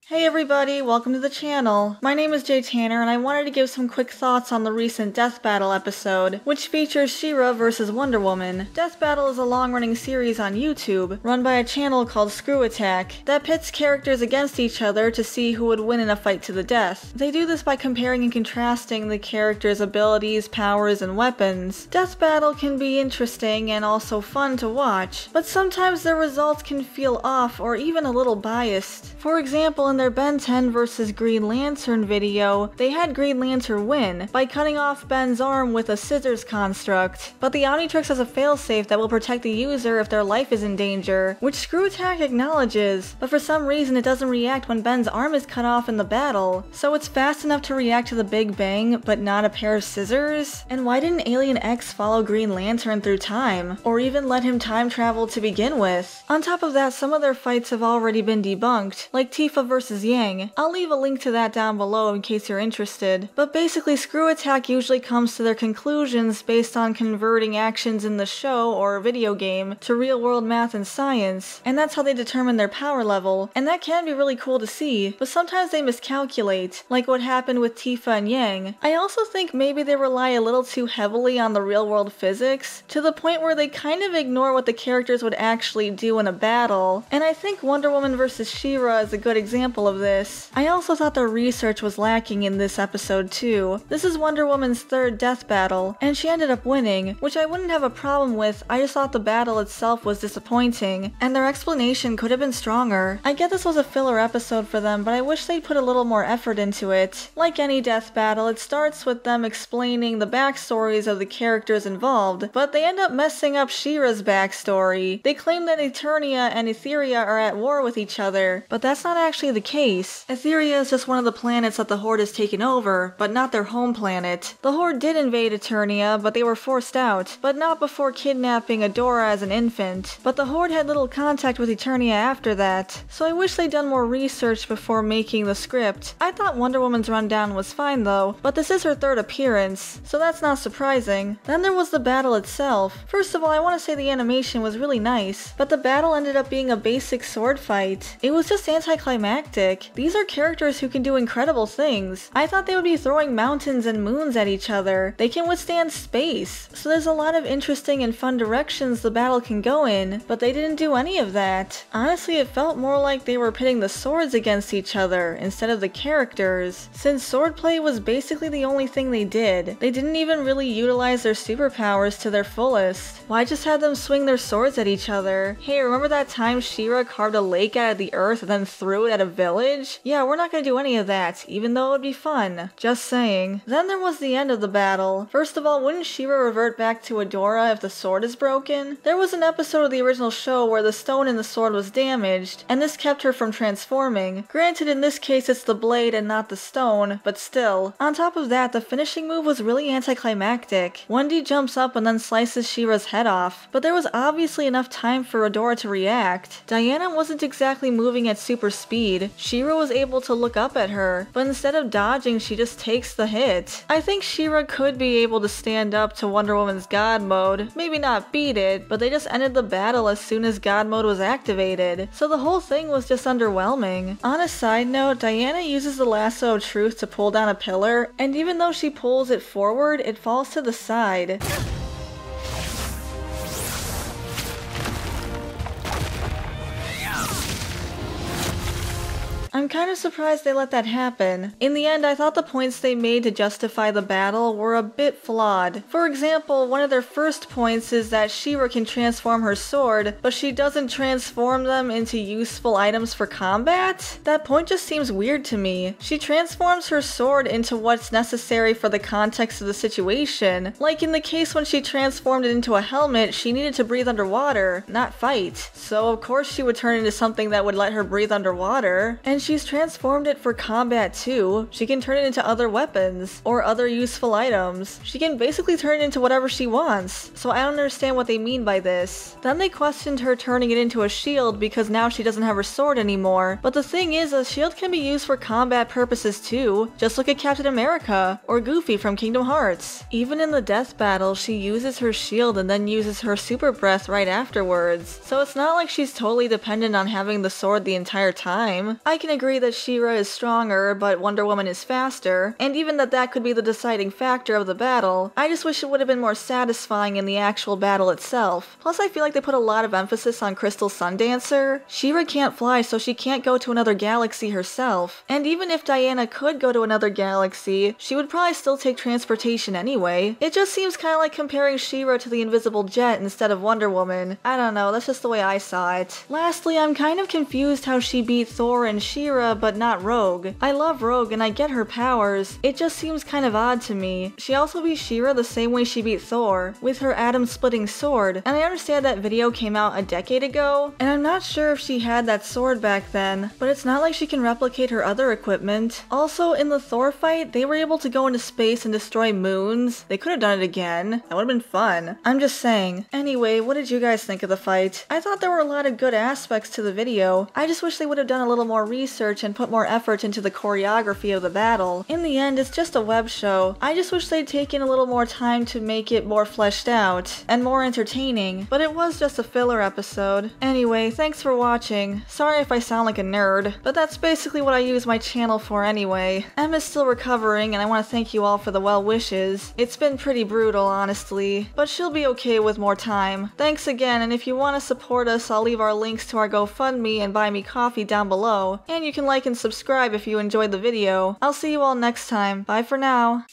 Hey everybody, welcome to the channel. My name is Jay Tanner and I wanted to give some quick thoughts on the recent Death Battle episode, which features She-Ra vs. Wonder Woman. Death Battle is a long-running series on YouTube, run by a channel called Screw Attack, that pits characters against each other to see who would win in a fight to the death. They do this by comparing and contrasting the characters' abilities, powers, and weapons. Death Battle can be interesting and also fun to watch, but sometimes their results can feel off or even a little biased. For example, in their Ben 10 vs. Green Lantern video, they had Green Lantern win by cutting off Ben's arm with a scissors construct, but the Omnitrix has a failsafe that will protect the user if their life is in danger, which Screw Attack acknowledges, but for some reason it doesn't react when Ben's arm is cut off in the battle, so it's fast enough to react to the Big Bang, but not a pair of scissors? And why didn't Alien X follow Green Lantern through time, or even let him time travel to begin with? On top of that, some of their fights have already been debunked, like Tifa vs. Yang. I'll leave a link to that down below in case you're interested. But basically, Screw Attack usually comes to their conclusions based on converting actions in the show or video game to real-world math and science, and that's how they determine their power level, and that can be really cool to see, but sometimes they miscalculate, like what happened with Tifa and Yang. I also think maybe they rely a little too heavily on the real-world physics, to the point where they kind of ignore what the characters would actually do in a battle, and I think Wonder Woman vs. She-Ra is a good example of this. I also thought their research was lacking in this episode too. This is Wonder Woman's third death battle, and she ended up winning, which I wouldn't have a problem with. I just thought the battle itself was disappointing, and their explanation could have been stronger. I get this was a filler episode for them, but I wish they'd put a little more effort into it. Like any death battle, it starts with them explaining the backstories of the characters involved, but they end up messing up She-Ra's backstory. They claim that Eternia and Etheria are at war with each other, but that's not actually the case. Etheria is just one of the planets that the Horde has taken over, but not their home planet. The Horde did invade Eternia, but they were forced out, but not before kidnapping Adora as an infant. But the Horde had little contact with Eternia after that, so I wish they'd done more research before making the script. I thought Wonder Woman's rundown was fine though, but this is her third appearance, so that's not surprising. Then there was the battle itself. First of all, I want to say the animation was really nice, but the battle ended up being a basic sword fight. It was just anticlimactic. These are characters who can do incredible things. I thought they would be throwing mountains and moons at each other. They can withstand space, so there's a lot of interesting and fun directions the battle can go in, but they didn't do any of that. Honestly, it felt more like they were pitting the swords against each other instead of the characters, since swordplay was basically the only thing they did. They didn't even really utilize their superpowers to their fullest. Why just have them swing their swords at each other? Hey, remember that time She-Ra carved a lake out of the earth and then threw it at a village? Yeah, we're not gonna do any of that, even though it would be fun. Just saying. Then there was the end of the battle. First of all, wouldn't She-Ra revert back to Adora if the sword is broken? There was an episode of the original show where the stone in the sword was damaged, and this kept her from transforming. Granted, in this case it's the blade and not the stone, but still. On top of that, the finishing move was really anticlimactic. Wendy jumps up and then slices She-Ra's head off, but there was obviously enough time for Adora to react. Diana wasn't exactly moving at super speed. She-Ra was able to look up at her, but instead of dodging, she just takes the hit. I think She-Ra could be able to stand up to Wonder Woman's God mode, maybe not beat it, but they just ended the battle as soon as God mode was activated, so the whole thing was just underwhelming. On a side note, Diana uses the lasso of truth to pull down a pillar, and even though she pulls it forward, it falls to the side. I'm kind of surprised they let that happen. In the end, I thought the points they made to justify the battle were a bit flawed. For example, one of their first points is that She-Ra can transform her sword, but she doesn't transform them into useful items for combat? That point just seems weird to me. She transforms her sword into what's necessary for the context of the situation. Like in the case when she transformed it into a helmet, she needed to breathe underwater, not fight. So of course she would turn into something that would let her breathe underwater. And she's transformed it for combat too. She can turn it into other weapons or other useful items. She can basically turn it into whatever she wants. So I don't understand what they mean by this. Then they questioned her turning it into a shield because now she doesn't have her sword anymore. But the thing is, a shield can be used for combat purposes too. Just look at Captain America or Goofy from Kingdom Hearts. Even in the death battle, she uses her shield and then uses her super breath right afterwards. So it's not like she's totally dependent on having the sword the entire time. I can agree that She-Ra is stronger, but Wonder Woman is faster, and even that could be the deciding factor of the battle. I just wish it would have been more satisfying in the actual battle itself. Plus, I feel like they put a lot of emphasis on Crystal Sundancer. She-Ra can't fly, so she can't go to another galaxy herself. And even if Diana could go to another galaxy, she would probably still take transportation anyway. It just seems kind of like comparing She-Ra to the Invisible Jet instead of Wonder Woman. I don't know, that's just the way I saw it. Lastly, I'm kind of confused how she beat Thor and She-Ra, but not Rogue. I love Rogue and I get her powers. It just seems kind of odd to me. She also beat She-Ra the same way she beat Thor, with her atom-splitting sword. And I understand that video came out a decade ago, and I'm not sure if she had that sword back then, but it's not like she can replicate her other equipment. Also, in the Thor fight, they were able to go into space and destroy moons. They could have done it again. That would have been fun. I'm just saying. Anyway, what did you guys think of the fight? I thought there were a lot of good aspects to the video. I just wish they would have done a little more research and put more effort into the choreography of the battle. In the end, it's just a web show. I just wish they'd taken a little more time to make it more fleshed out and more entertaining, but it was just a filler episode. Anyway, thanks for watching. Sorry if I sound like a nerd, but that's basically what I use my channel for anyway. Emma's still recovering, and I want to thank you all for the well wishes. It's been pretty brutal, honestly, but she'll be okay with more time. Thanks again, and if you want to support us, I'll leave our links to our GoFundMe and Buy Me Coffee down below, and you can like and subscribe if you enjoyed the video. I'll see you all next time. Bye for now.